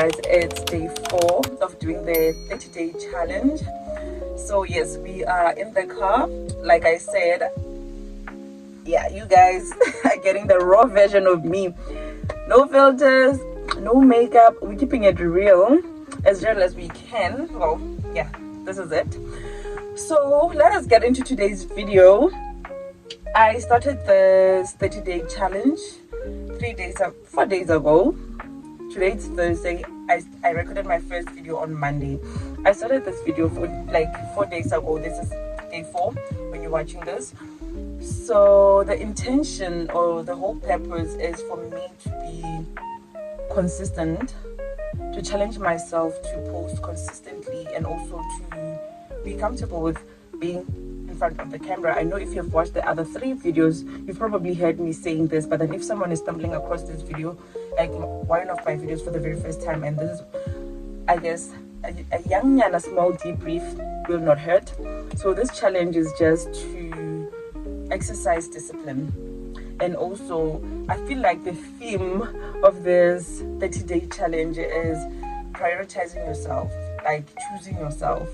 guys, it's day 4 of doing the 30-day challenge. So yes, we are in the car. Like I said, yeah, you guys are getting the raw version of me. No filters, no makeup. We're keeping it real as we can. Well, yeah, this is it. So let us get into today's video. I started this 30-day challenge 4 days ago. Today it's Thursday. I recorded my first video on Monday. I started this video for like 4 days ago. This is day 4 when you're watching this. So the intention or the whole purpose is for me to be consistent, to challenge myself to post consistently, and also to be comfortable with being in front of the camera. I know if you've watched the other 3 videos, you've probably heard me saying this, but then if someone is stumbling across this video, like one of my videos for the very first time, and this is, I guess, a young and a small debrief will not hurt. So this challenge is just to exercise discipline. And also, I feel like the theme of this 30-day challenge is prioritizing yourself, like choosing yourself.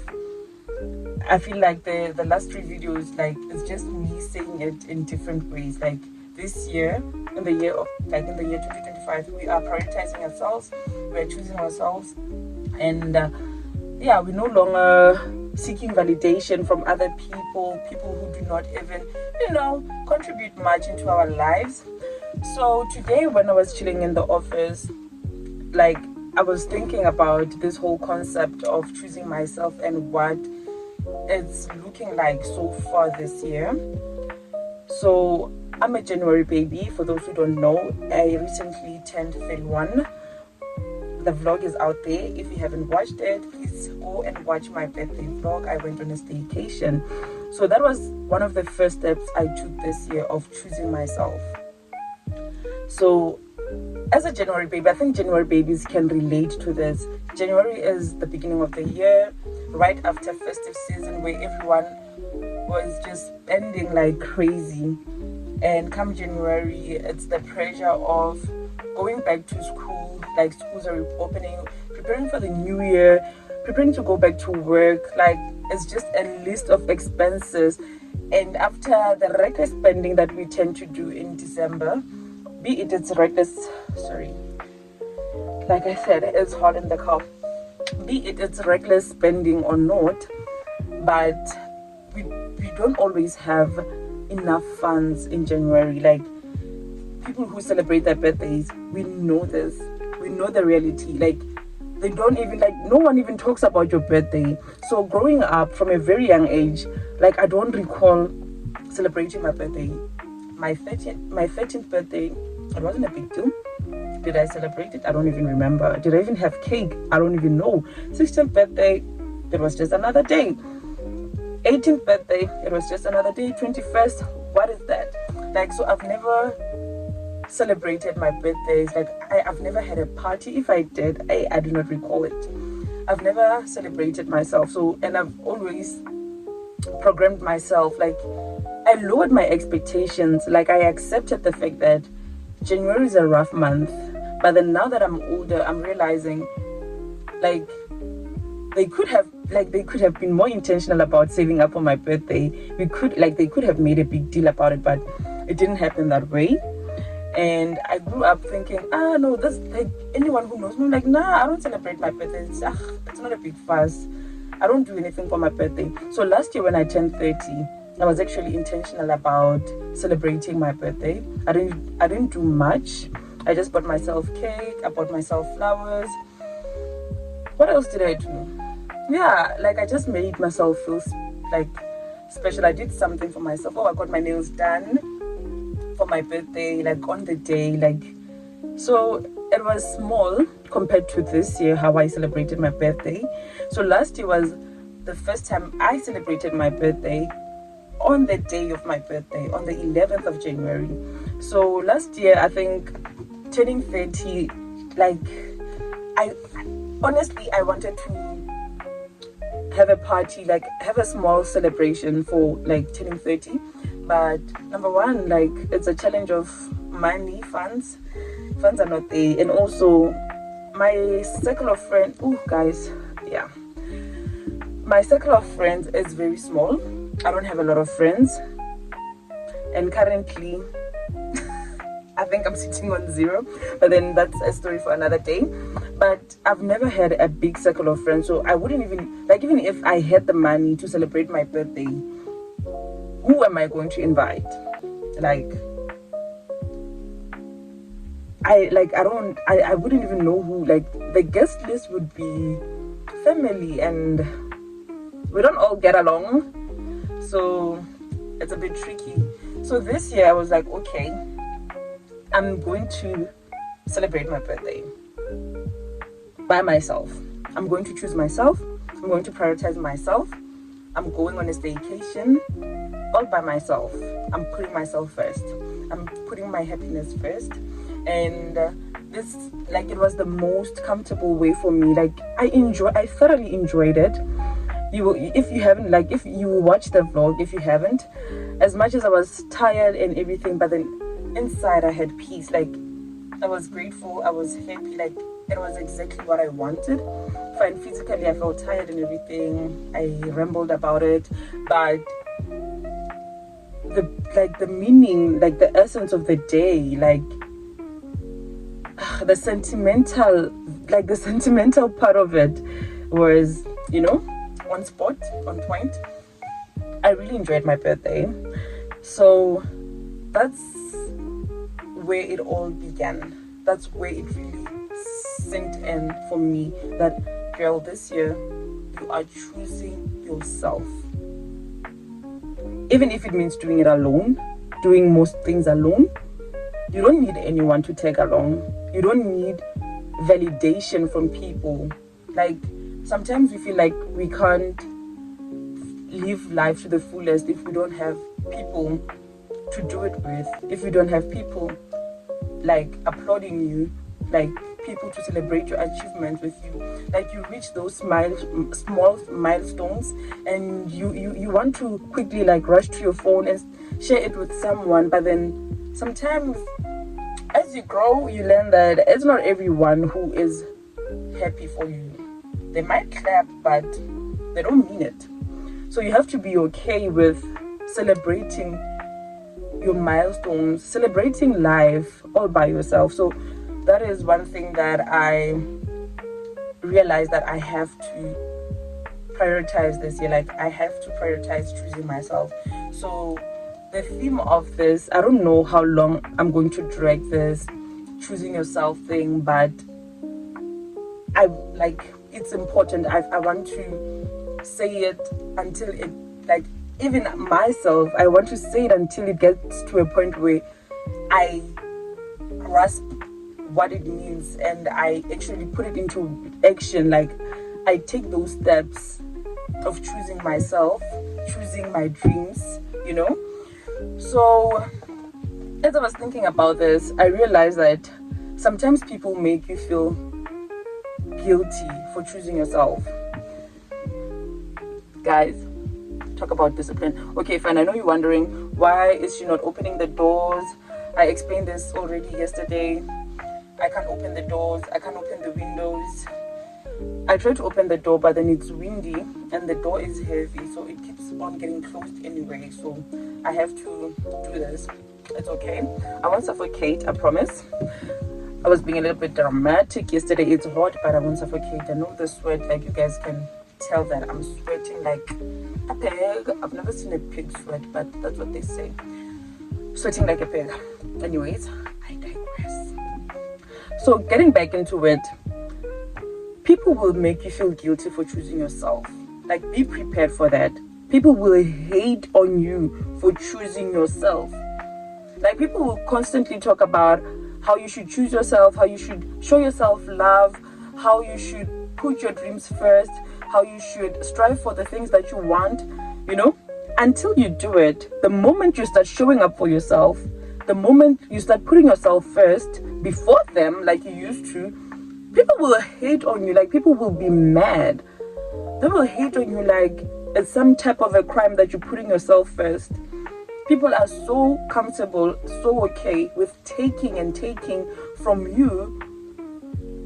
I feel like the last 3 videos, like, it's just me saying it in different ways. Like this year, in the year 2025, we are prioritizing ourselves, we are choosing ourselves, and yeah, we're no longer seeking validation from other people who do not even, contribute much into our lives. So today, when I was chilling in the office, like, I was thinking about this whole concept of choosing myself and what it's looking like so far this year. So I'm a January baby. For those who don't know, I recently turned 31. The vlog is out there. If you haven't watched it, please go and watch my birthday vlog. I went on a staycation. So that was one of the first steps I took this year of choosing myself. So as a January baby, I think January babies can relate to this. January is the beginning of the year, right after festive season, where everyone was just spending like crazy. And come January, it's the pressure of going back to school, like schools are opening, preparing for the new year, preparing to go back to work. Like, it's just a list of expenses. And after the reckless spending that we tend to do in December, be it it's reckless, like I said, it's hot in the car, be it's reckless spending or not, but we don't always have enough funds in January. Like, people who celebrate their birthdays, we know this, we know the reality. Like, they don't even, like, no one even talks about your birthday. So growing up from a very young age, like, I don't recall celebrating my birthday. My 13th birthday, it wasn't a big deal. Did I celebrate it? I don't even remember. Did I even have cake? I don't even know. 16th birthday, it was just another day. 18th birthday, it was just another day. 21st, what is that? Like, so I've never celebrated my birthdays. Like, I've never had a party. If I did, I do not recall it. I've never celebrated myself. So, and I've always programmed myself. Like, I lowered my expectations. Like, I accepted the fact that January is a rough month. But then now that I'm older, I'm realizing, like, they could have been more intentional about saving up for my birthday. They could have made a big deal about it, but it didn't happen that way. And I grew up thinking, no, this, like, anyone who knows me, I'm like, nah, I don't celebrate my birthday. It's not a big fuss. I don't do anything for my birthday. So last year when I turned 30, I was actually intentional about celebrating my birthday. I didn't do much. I just bought myself cake. I bought myself flowers. What else did I do? Yeah, like, I just made myself feel like special. I did something for myself. I got my nails done for my birthday, like, on the day. Like, so it was small compared to this year, how I celebrated my birthday. So last year was the first time I celebrated my birthday on the day of my birthday, on the 11th of January. So last year, I think, turning 30, like, I wanted to have a party, like, have a small celebration for, like, turning 30. But number one, like, it's a challenge of money. Funds are not there. And also, my circle of friends, oh guys, yeah, my circle of friends is very small. I don't have a lot of friends, and currently I think I'm sitting on 0, but then that's a story for another day. But I've never had a big circle of friends, so I wouldn't even, like, even if I had the money to celebrate my birthday, who am I going to invite? Like, I wouldn't even know who. Like, the guest list would be family, and we don't all get along, so it's a bit tricky. So this year I was like, okay, I'm going to celebrate my birthday by myself. I'm going to choose myself. I'm going to prioritize myself. I'm going on a staycation all by myself. I'm putting myself first. I'm putting my happiness first. And this, like, it was the most comfortable way for me. Like, I thoroughly enjoyed it. If you watch the vlog, if you haven't, as much as I was tired and everything, but then inside I had peace. Like, I was grateful, I was happy, like it was exactly what I wanted. Fine, physically I felt tired and everything, I rambled about it, but the meaning, like the essence of the day, like the sentimental part of it was, on spot, on point. I really enjoyed my birthday. So that's where it all began. That's where it really sinked in for me that, girl, this year you are choosing yourself. Even if it means doing it alone, doing most things alone. You don't need anyone to tag along. You don't need validation from people. Like, sometimes we feel like we can't live life to the fullest if we don't have people to do it with, if we don't have people like applauding you, like people to celebrate your achievements with you. Like, you reach those small milestones and you want to quickly like rush to your phone and share it with someone, but then sometimes as you grow you learn that it's not everyone who is happy for you. They might clap, but they don't mean it. So you have to be okay with celebrating your milestones, celebrating life all by yourself. So that is one thing that I realized that I have to prioritize this year. Like, I have to prioritize choosing myself. So the theme of this, I don't know how long I'm going to drag this choosing yourself thing, but it's important. I want to say it until it, like, even myself, I want to say it until it gets to a point where I grasp what it means and I actually put it into action. Like, I take those steps of choosing myself, choosing my dreams, So as I was thinking about this, I realized that sometimes people make you feel guilty for choosing yourself. Guys, talk about discipline. Okay, fine, I know you're wondering, why is she not opening the doors? I explained this already yesterday. I can't open the doors, I can't open the windows. I try to open the door, but then it's windy and the door is heavy, so it keeps on getting closed anyway. So I have to do this. It's okay, I won't suffocate, I promise. I was being a little bit dramatic yesterday. It's hot, but I won't suffocate. I know the sweat, like, you guys can tell that I'm sweating like a pig. I've never seen a pig sweat, but that's what they say. Sweating like a pig. Anyways, I digress. So getting back into it, people will make you feel guilty for choosing yourself. Like, be prepared for that. People will hate on you for choosing yourself. Like, people will constantly talk about how you should choose yourself, how you should show yourself love, how you should put your dreams first, how you should strive for the things that you want, until you do it. The moment you start showing up for yourself, the moment you start putting yourself first before them, like you used to, people will hate on you. Like, people will be mad. They will hate on you like it's some type of a crime that you're putting yourself first. People are so comfortable, so okay with taking from you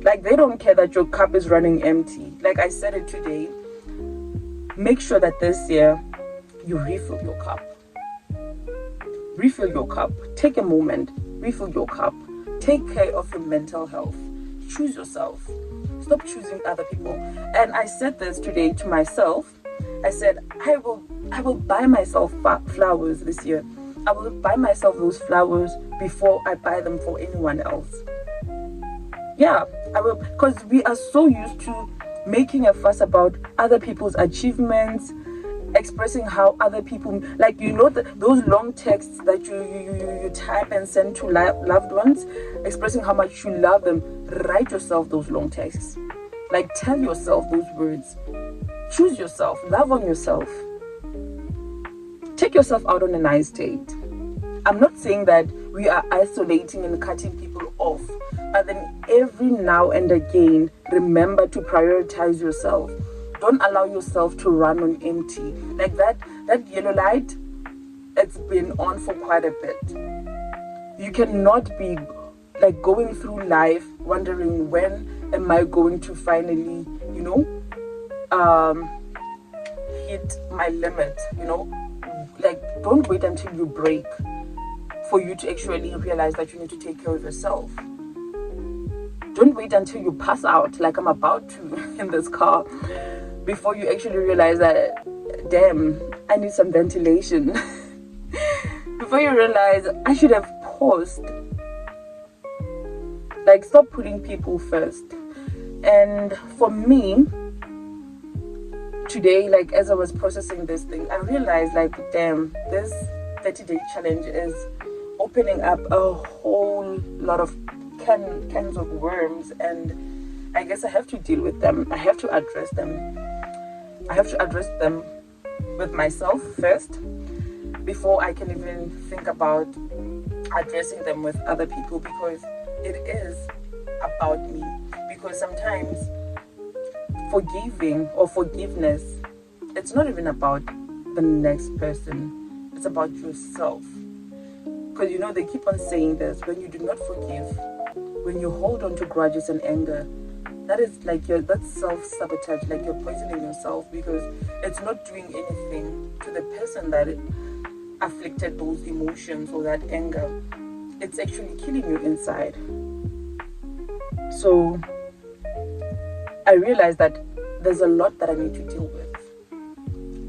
Like, they don't care that your cup is running empty. Like I said it today, make sure that this year you refill your cup. Refill your cup. Take a moment, refill your cup. Take care of your mental health. Choose yourself. Stop choosing other people. And I said this today to myself. I said, I will buy myself flowers this year. I will buy myself those flowers before I buy them for anyone else. Yeah, I will, because we are so used to making a fuss about other people's achievements, expressing how other people, like, you know, those long texts that you type and send to loved ones, expressing how much you love them. Write yourself those long texts. Like, tell yourself those words. Choose yourself. Love on yourself. Take yourself out on a nice date. I'm not saying that we are isolating and cutting people off, but then every now and again, remember to prioritize yourself. Don't allow yourself to run on empty. Like that yellow light, it's been on for quite a bit. You cannot be like going through life wondering, when am I going to finally, hit my limit, Like, don't wait until you break for you to actually realize that you need to take care of yourself. Don't wait until you pass out, like I'm about to in this car, before you actually realize that, damn, I need some ventilation. Before you realize, I should have paused. Like, stop putting people first. And for me, today, like, as I was processing this thing, I realized, like, damn, this 30-day challenge is opening up a whole lot of cans of worms, and I guess I have to deal with them. I have to address them. I have to address them with myself first before I can even think about addressing them with other people, because it is about me. Because sometimes forgiving or forgiveness, it's not even about the next person, it's about yourself. Because they keep on saying this, when you do not forgive, when you hold on to grudges and anger, that is like that's self-sabotage, like you're poisoning yourself, because it's not doing anything to the person that afflicted those emotions or that anger. It's actually killing you inside. So I realized that there's a lot that I need to deal with.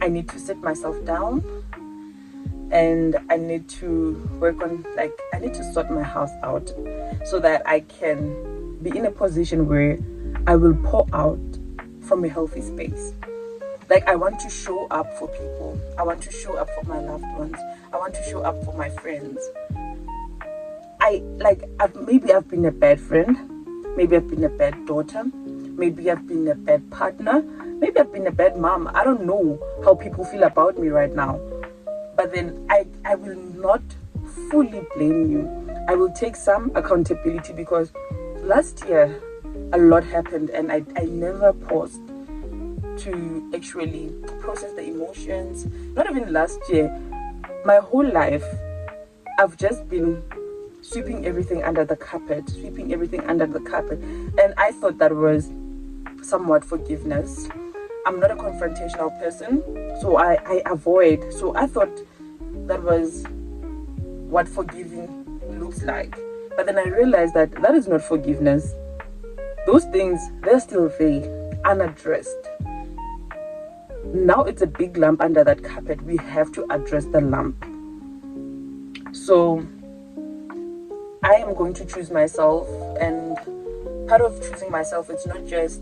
I need to sit myself down, and I need to work on, I need to sort my house out so that I can be in a position where I will pour out from a healthy space. Like, I want to show up for people. I want to show up for my loved ones. I want to show up for my friends. Maybe I've been a bad friend. Maybe I've been a bad daughter. Maybe I've been a bad partner. Maybe I've been a bad mom. I don't know how people feel about me right now. But then I will not fully blame you. I will take some accountability, because last year a lot happened, and I never paused to actually process the emotions. Not even last year. My whole life, I've just been sweeping everything under the carpet. And I thought that was somewhat forgiveness. I'm not a confrontational person, so I avoid. So I thought that was what forgiving looks like. But then I realized that is not forgiveness. Those things, they're still there, unaddressed. Now it's a big lump under that carpet. We have to address the lump. So I am going to choose myself, and part of choosing myself, it's not just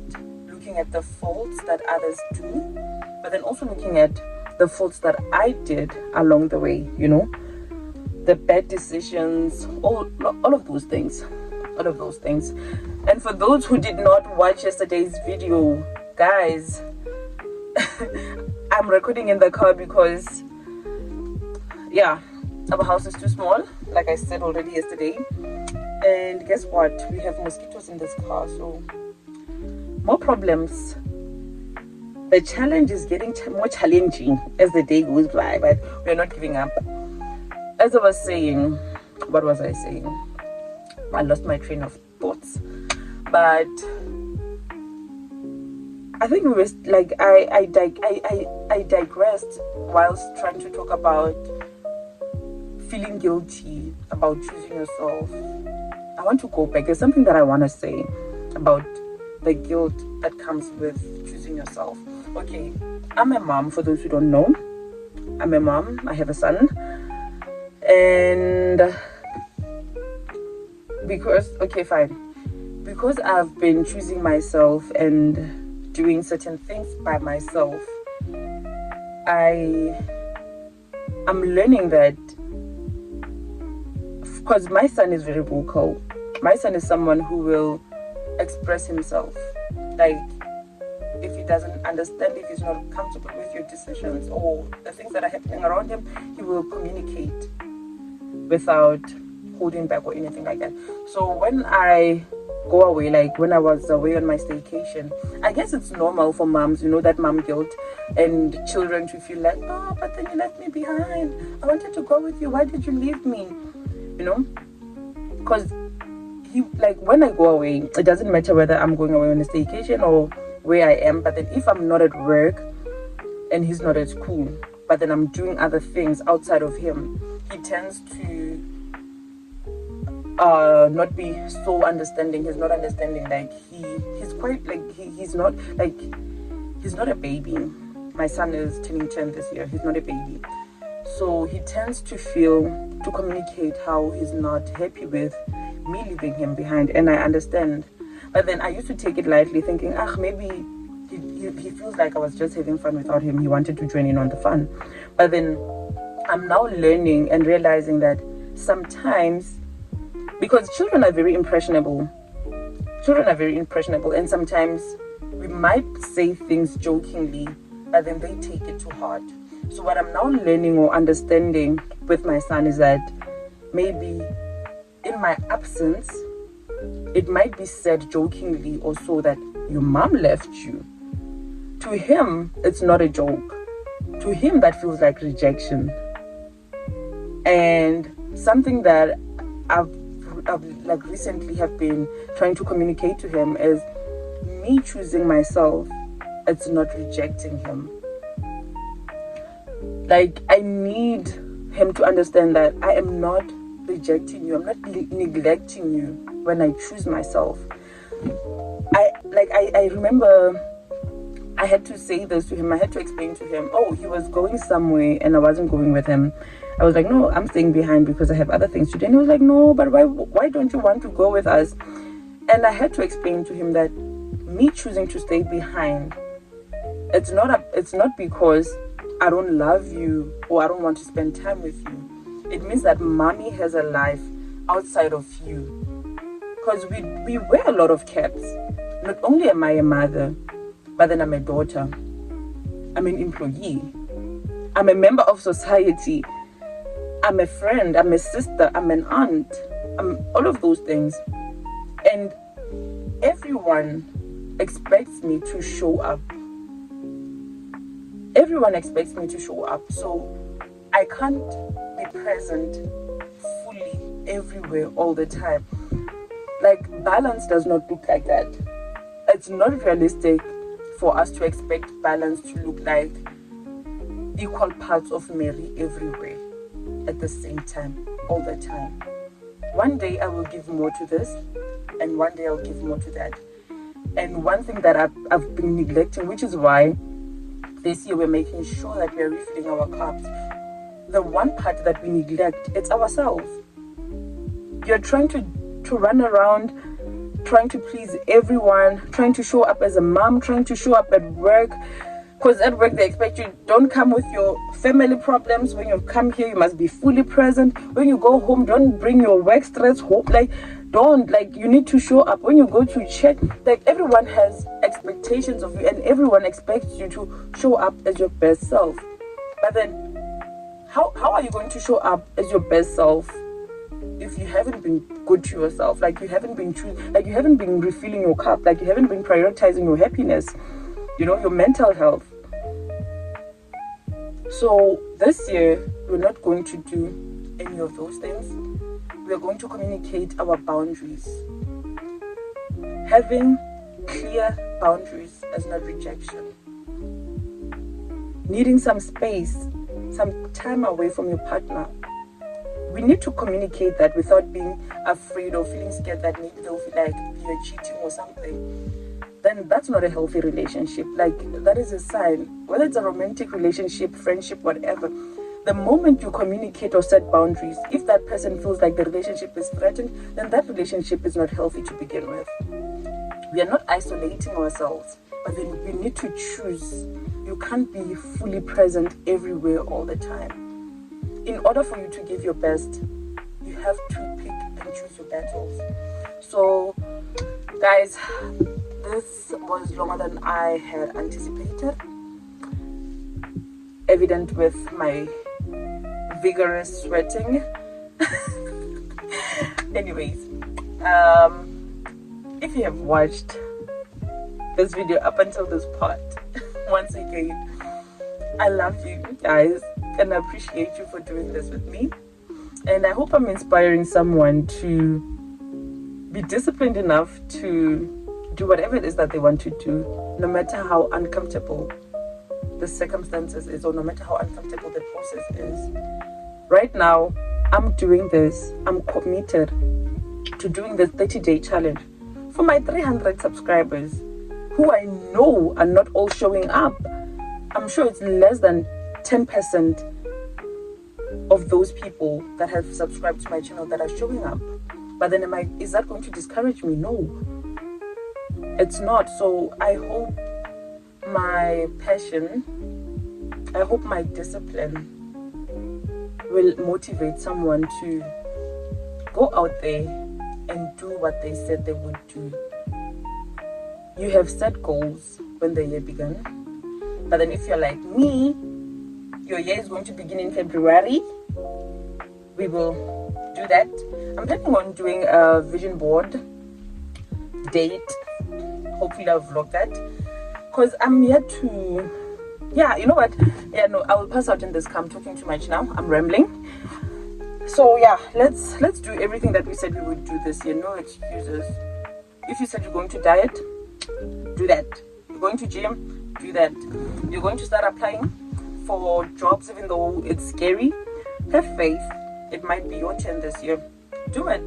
looking at the faults that others do, but then also looking at the faults that I did along the way, the bad decisions, all of those things. And for those who did not watch yesterday's video, guys, I'm recording in the car because, our house is too small, like I said already yesterday. And guess what? We have mosquitoes in this car, so more problems. The challenge is getting more challenging as the day goes by, but we're not giving up. As I was saying, what was I saying? I lost my train of thoughts. But I think we were like I digressed whilst trying to talk about feeling guilty about choosing yourself. I want to go back. There's something that I want to say about the guilt that comes with choosing yourself. Okay, I'm a mom. For those who don't know, I'm a mom. I have a son, and because I've been choosing myself and doing certain things by myself, I'm learning that, because my son is very vocal. My son is someone who will express himself. Like, if he doesn't understand, if he's not comfortable with your decisions or the things that are happening around him, he will communicate without holding back or anything like that. So when I go away, like when I was away on my staycation, I guess it's normal for moms, that mom guilt, and children to feel like, oh, but then you left me behind. I wanted to go with you. Why did you leave me? Because when I go away, it doesn't matter whether I'm going away on a staycation or where I am, but then if I'm not at work and he's not at school, but then I'm doing other things outside of him, he tends to not be so understanding. He's not understanding. Like he's quite like he's not a baby. My son is turning 10 this year. He's not a baby, so he tends to communicate how he's not happy with me leaving him behind, and I understand. But then I used to take it lightly, thinking, maybe he feels like I was just having fun without him. He wanted to join in on the fun. But then I'm now learning and realizing that sometimes, because children are very impressionable, and sometimes we might say things jokingly, but then they take it to heart. So what I'm now learning or understanding with my son is that maybe in my absence, it might be said jokingly or so that your mom left you. To him, it's not a joke. To him, that feels like rejection. And something that I've recently have been trying to communicate to him is me choosing myself. It's not rejecting him. Like, I need him to understand that I am not rejecting you. I'm not neglecting you when I choose myself. I remember I had to say this to him. I had to explain to him, he was going somewhere and I wasn't going with him. I was like, no, I'm staying behind because I have other things to do. And he was like, no, but why don't you want to go with us? And I had to explain to him that me choosing to stay behind, it's not because I don't love you or I don't want to spend time with you. It means that mommy has a life outside of you. Because we wear a lot of caps. Not only am I a mother, but then I'm a daughter. I'm an employee. I'm a member of society. I'm a friend. I'm a sister. I'm an aunt. I'm all of those things. And everyone expects me to show up. Everyone expects me to show up. So I can't be present fully everywhere all the time. Like, balance does not look like that. It's not realistic for us to expect balance to look like equal parts of Mary everywhere at the same time, all the time. One day I will give more to this, and one day I'll give more to that. And one thing that I've been neglecting, which is why this year we're making sure that we're refilling our cups. The one part that we neglect, it's ourselves. You're trying to run around, trying to please everyone, trying to show up as a mom, trying to show up at work. Because at work they expect you, don't come with your family problems. When you come here, you must be fully present. When you go home, don't bring your work stress home. You need to show up. When you go to church, everyone has expectations of you, and everyone expects you to show up as your best self. But then, how are you going to show up as your best self if you haven't been good to yourself? You haven't been refilling your cup. You haven't been prioritizing your happiness, your mental health. So this year, we're not going to do any of those things. We're going to communicate our boundaries. Having clear boundaries is not rejection. Needing some space, some time away from your partner. We need to communicate that without being afraid or feeling scared that maybe they'll feel like you're cheating or something. Then that's not a healthy relationship. Like, that is a sign, whether it's a romantic relationship, friendship, whatever. The moment you communicate or set boundaries, if that person feels like the relationship is threatened, then that relationship is not healthy to begin with. We are not isolating ourselves, but then we need to choose. You can't be fully present everywhere all the time. In order for you to give your best, you have to pick and choose your battles. So, guys, this was longer than I had anticipated. Evident with my vigorous sweating. Anyways, if you have watched this video up until this part, once again, I love you guys and I appreciate you for doing this with me. And I hope I'm inspiring someone to be disciplined enough to do whatever it is that they want to do, no matter how uncomfortable the circumstances is, or no matter how uncomfortable the process is. Right now, I'm doing this. I'm committed to doing the 30-day challenge for my 300 subscribers who I know are not all showing up. I'm sure it's less than 10% of those people that have subscribed to my channel that are showing up. But then is that going to discourage me? No, it's not. So I hope my passion, I hope my discipline will motivate someone to go out there and do what they said they would do. You have set goals when the year began, but then if you're like me, your year is going to begin in February, we will do that. I'm planning on doing a vision board date. Hopefully I'll vlog that, because I'm here to, you know what, I will pass out in this car. I'm talking too much now, I'm rambling. So let's do everything that we said we would do this year. No excuses. If you said you're going to diet, do that. You're going to gym, do that. You're going to start applying for jobs even though it's scary, have faith. It might be your turn this year. Do it.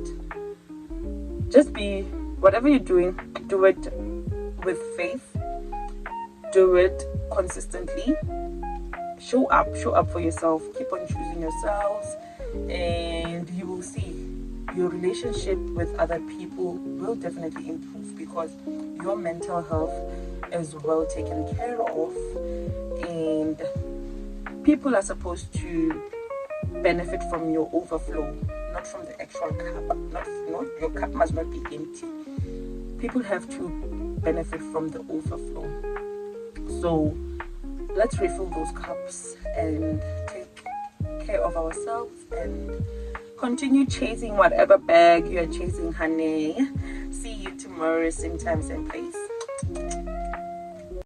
Just be, whatever you're doing, do it with faith. Do it consistently. Show up for yourself. Keep on choosing yourselves, and you will see your relationship with other people will definitely improve, because your mental health is well taken care of, and people are supposed to benefit from your overflow, not from the actual cup. Not your cup must not be empty. People have to benefit from the overflow. So let's refill those cups and take care of ourselves and continue chasing whatever bag you're chasing, honey. See you tomorrow, same time, same place.